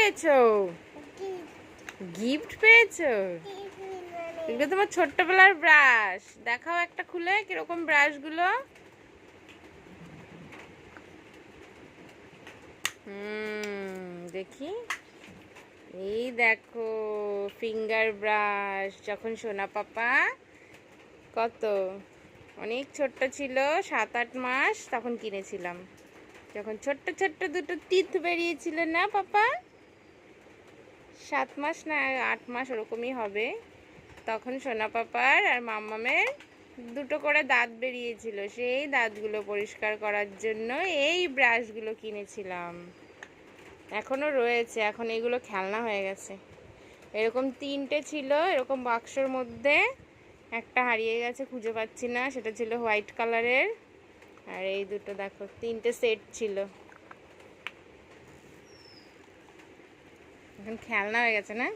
পেয়েছো? গিফট পেয়েছো? এগুলো তোমার ছোট্টবেলার ব্রাশ। দেখাও একটা খুলে কিরকম ব্রাশগুলো। দেখি। এই দেখো, ফিঙ্গার ব্রাশ। যখন সোনা পাপা কত অনেক ছোট্ট ছিল, 7-8 মাস, তখন কিনেছিলাম। যখন ছোট্ট ছোট্ট দুটো টিথ বেরিয়েছিল না পাপা, 7 মাস না 8 মাস ওরকমই হবে, তখন সোনা পাপার আর মাম্মামের দুটো করে দাঁত বেরিয়েছিল। সেই দাঁতগুলো পরিষ্কার করার জন্য এই ব্রাশগুলো কিনেছিলাম। এখনও রয়েছে, এখন এগুলো খেলনা হয়ে গেছে। এরকম 3টে ছিল এরকম বাক্সর মধ্যে, একটা হারিয়ে গেছে, খুঁজে পাচ্ছি না, সেটা ছিল হোয়াইট কালারের। আর এই দুটো দেখো, 3টে সেট ছিল, এখন খেলনা হয়ে গেছে না।